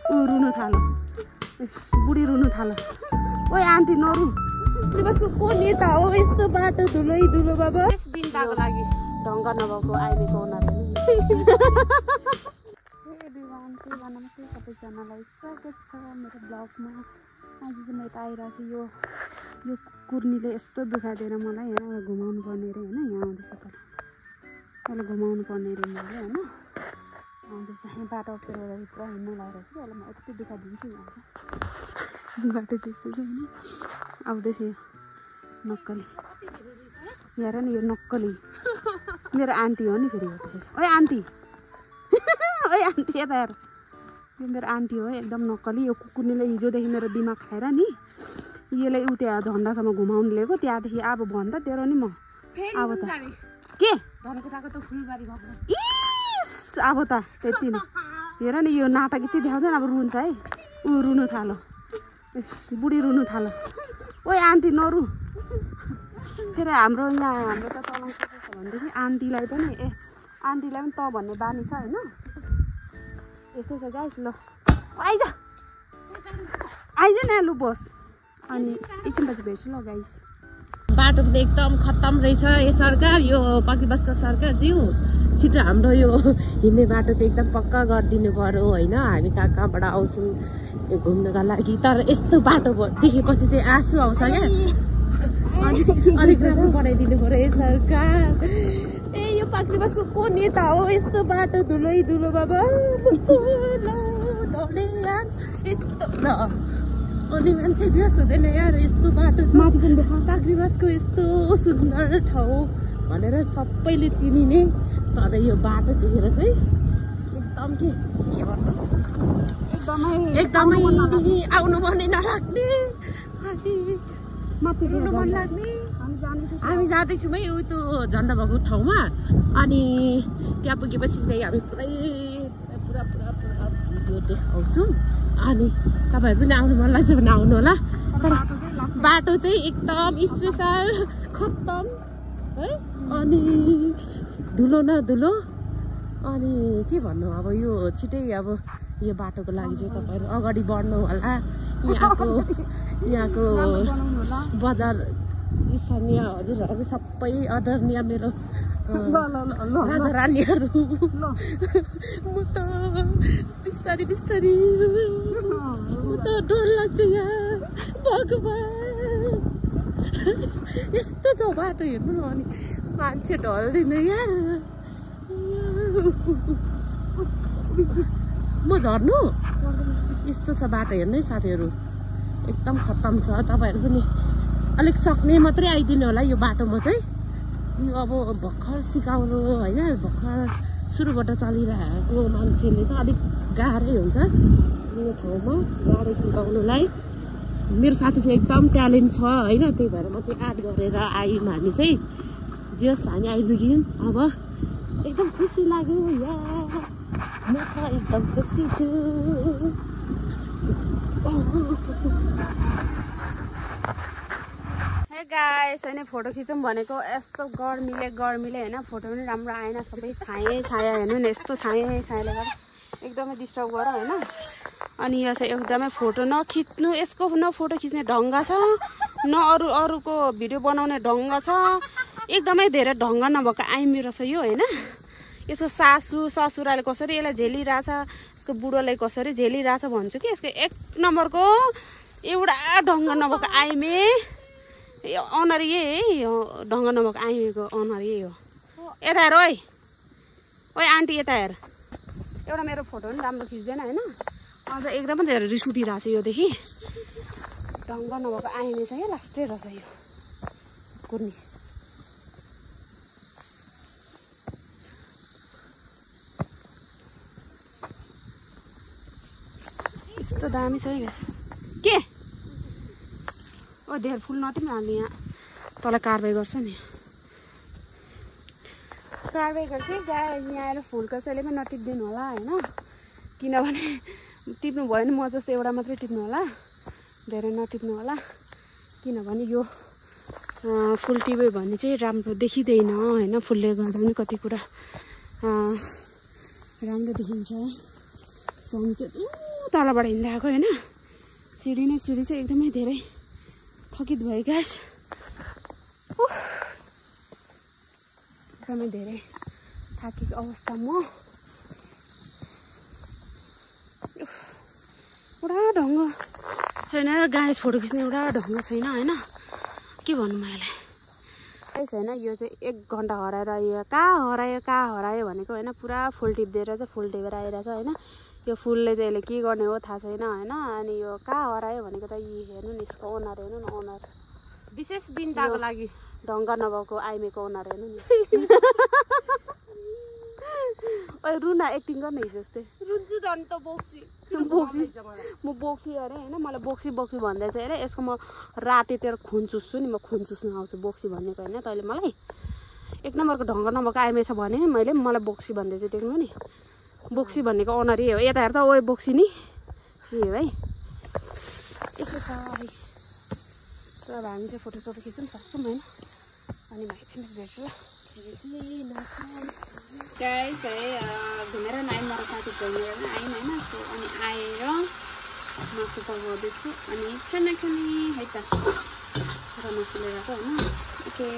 ऊ रुनु थालो बुढी रुनु थालो ओइ आन्टी नरु बस को नेता हो यस्तो बाटो धुलै धुलो बाबा एक दिनताको लागि ढङ्ग नभएको आइलेको ओनर सबैजनालाई स्वागत छ मेरो ब्लगमा आज चाहिँ म यता आइरहेको छु यो कुर्नीले यस्तो दुखाइदिएर मलाई यहाँ घुमाउनु पर्ने रे होइन यहाँ आउँदैछ त अहिले घुमाउनु पर्ने रे मैले होइन आउँदैछ यहाँ बाटो अप्ठ्यारो गर्दाखेरि पुरा हिँड्नु लागेको छु अहिले म यति देखाइदिन्छु यहाँ चाहिँ बाटो त्यस्तो छ होइन आउँदैछ यो नक्कली हेर नि यो नक्कली मेरो आन्टी हो नि फेरि ओइ आन्टी ओइ आन्टी यता हेर यो मेरो आन्टी हो एकदम नक्कली यो कुकुरनीले हिजोदेखि मेरो दिमाग खाएर नि यसले उ त्यहाँ झन्डासम्म घुमाउनु लिएको त्यहाँदेखि अब भन्दा तेरो नि म अब त के धनकुटाको त फुलबारी भएको इस अब त त्यति नै हेर नि यो नाटक यति देखाउँछ अब रुन्छ है ऊ रुनु थालो बुढी रुनु थालो ओइ आन्टी नरु फेरि हाम्रो यहाँ हाम्रो त चलन कस्तो छ भनेदेखि आन्टीलाई पनि आन्टीलाई पनि त भन्ने बानी छ होइन यस्तै छ गाइस ल आइज न लु बस अनि एकछिनपछि भेट्छु ल गाइस बाटो पनि एकदम खत्तम रहेछ यो सरकार यो पक्की बसको सरकार ज्यू छिटो हाम्रो यो हिँड्ने बाटो चाहिँ एकदम पक्का गरिदिनु पर्यो होइन हामी कहाँ कहाँबाट आउँछौँ यो घुम्नुको लागि तर यस्तो बाटो देखेपछि चाहिँ आँसु आउँछ क्या अलिक राम्रो बनाइदिनु पर्यो यो सरकार ए यो पक्की बसको को नेता हो यस्तो बाटो धुलै धुलो बाबा यस्तो ल अनि मान्छे बिस हुँदैन यार यस्तो बाटो छ पाक्री बसको यस्तो सुन्दर ठाउँ भनेर सबैले चिनिने तर यो बाटो देखेर चाहिँ एकदम के भन्नु एकदमै आउनु भने नलाग्ने रुनु मन लाग्ने हामी जाँदैछौँ है उ त्यो झन्डा भएको ठाउँमा अनि त्यहाँ पुगेपछि चाहिँ हामी पुरै पुरा भिडियो देखाउँछौँ अनि तपाईँहरू पनि आउनु मन लाग्छ भने आउनु होला तर बाटो चाहिँ एकदम स्पेसल खत्तम है अनि धुलो न धुलो अनि के भन्नु अब यो छिटै अब यो बाटोको लागि चाहिँ तपाईँहरू अगाडि बढ्नु होला यहाँको बजार स्थानीय हजुरहरू सबै आदरणीय मेरो राजा रानीहरू म त बिस्तारी म त डर लाग्छ यहाँ भगवान् यस्तो छ बाटो हेर्नु न अनि मान्छे ढल्दैन यार म झर्नु यस्तो छ बाटो हेर्नु है साथीहरू एकदम खत्तम छ तपाईँहरू पनि अलिक सक्ने मात्रै आइदिनु होला यो बाटोमा चाहिँ यो अब भर्खर सिकाउनु होइन भर्खर सुरुबाट चलिरहेको मान्छेले चाहिँ अलिक गाह्रै हुन्छ यो ठाउँमा गाडी सिकाउनुलाई मेरो साथी चाहिँ एकदम ट्यालेन्ट छ होइन त्यही भएर म चाहिँ आर्ट गरेर आयौँ हामी चाहिँ जस हामी आइपुग्यौँ अब एकदम खुसी लाग्यो या म त एकदम खुसी छु हे गाइस होइन फोटो खिचौँ भनेको यस्तो गर्मीले होइन फोटो पनि राम्रो आएन सबै छाया हेर्नु नि यस्तो छायाले गर्दा एकदमै डिस्टर्ब गर होइन अनि यो चाहिँ एकदमै फोटो नखिच्नु यसको न फोटो खिच्ने ढङ्ग छ न अरूको भिडियो बनाउने ढङ्ग छ एकदमै धेरै ढङ्ग नभएको आइमी रहेछ यो होइन यसको ससुराले कसरी यसलाई झेलिरहेछ यसको बुढोले कसरी झेलिरहेछ भन्छु कि यसको एक नम्बरको एउटा ढङ्ग नभएको आइमे अनर यही हो ढङ्ग नभएको आइमेको अनर यही हो यता हेर ओइ आन्टी यता हेर एउटा मेरो फोटो पनि राम्रो खिच्दैन होइन अझ एकदमै धेरै रिस उठिरहेको छ योदेखि ढङ्ग नभएको आइमे छ क्या लास्टै रहेछ यो कुर्नी यस्तो दामी छ है के ओ धेर फुल नटिम हामी यहाँ तल कारवाही गर्छ नि कारवाही गर्छ गाई यहाँ आएर फुल कसैले पनि नटिपिदिनु होला होइन किनभने टिप्नु भयो भने म जस्तो एउटा मात्रै टिप्नु होला धेरै नटिप्नु होला किनभने यो फुल टिप्यो भने चाहिँ राम्रो देखिँदैन होइन फुलले गर्दा पनि कति कुरा राम्रो देखिन्छ सन चाहिँ तलबाट हिँड्दै आएको होइन सिडी चाहिँ एकदमै धेरै थकित भयो गाइस एकदमै धेरै थाकेको अवस्थामा एउटा ढङ्ग छैन र गाइस फोटो खिच्ने एउटा ढङ्ग छैन होइन के भन्नु मैले गाइस होइन यो चाहिँ 1 घन्टा हराएर यो कहाँ हरायो भनेको होइन पुरा फुल टिप्दिएर चाहिँ फुल टिपेर आइरहेछ होइन यो फुलले चाहिँ यसले के गर्ने हो थाहा छैन होइन अनि यो कहाँ हरायो भनेको त यी हेर्नु नि यसको ओनर हेर्नु न ओनर विशेष दिनताको लागि ढङ्ग नभएको आइमेको ओनर हेर्नु नि ओइ रुना एक्टिङ गर्ने हिजो जस्तै रुन्छु झन् त बोक्सी म बोक्सी अरे होइन मलाई बोक्सी भन्दै चाहिँ अरे यसको म रातितिर खुन चुस्छु नि म खुन चुस्नु आउँछु बोक्सी भन्नेको होइन तैँले मलाई 1 नम्बरको ढङ्ग नभएको आइमेछ भने मैले मलाई बोक्सी भन्दै चाहिँ देख्नु नि बोक्सी भन्नेको ओनर यही हो यता हेर त ओए बोक्सी नि के हो है यसो छ है र अब हामी चाहिँ फोटो खिच्नु सक्छौँ होइन अनि एकछिन भेट्छु ल गाइस है घुमेर आएँ मेरो साथी घुमेर आएँ होइन अनि आएर मासु पकाउँदैछु अनि खाना खाने है त र मासु लिएर होइन ओके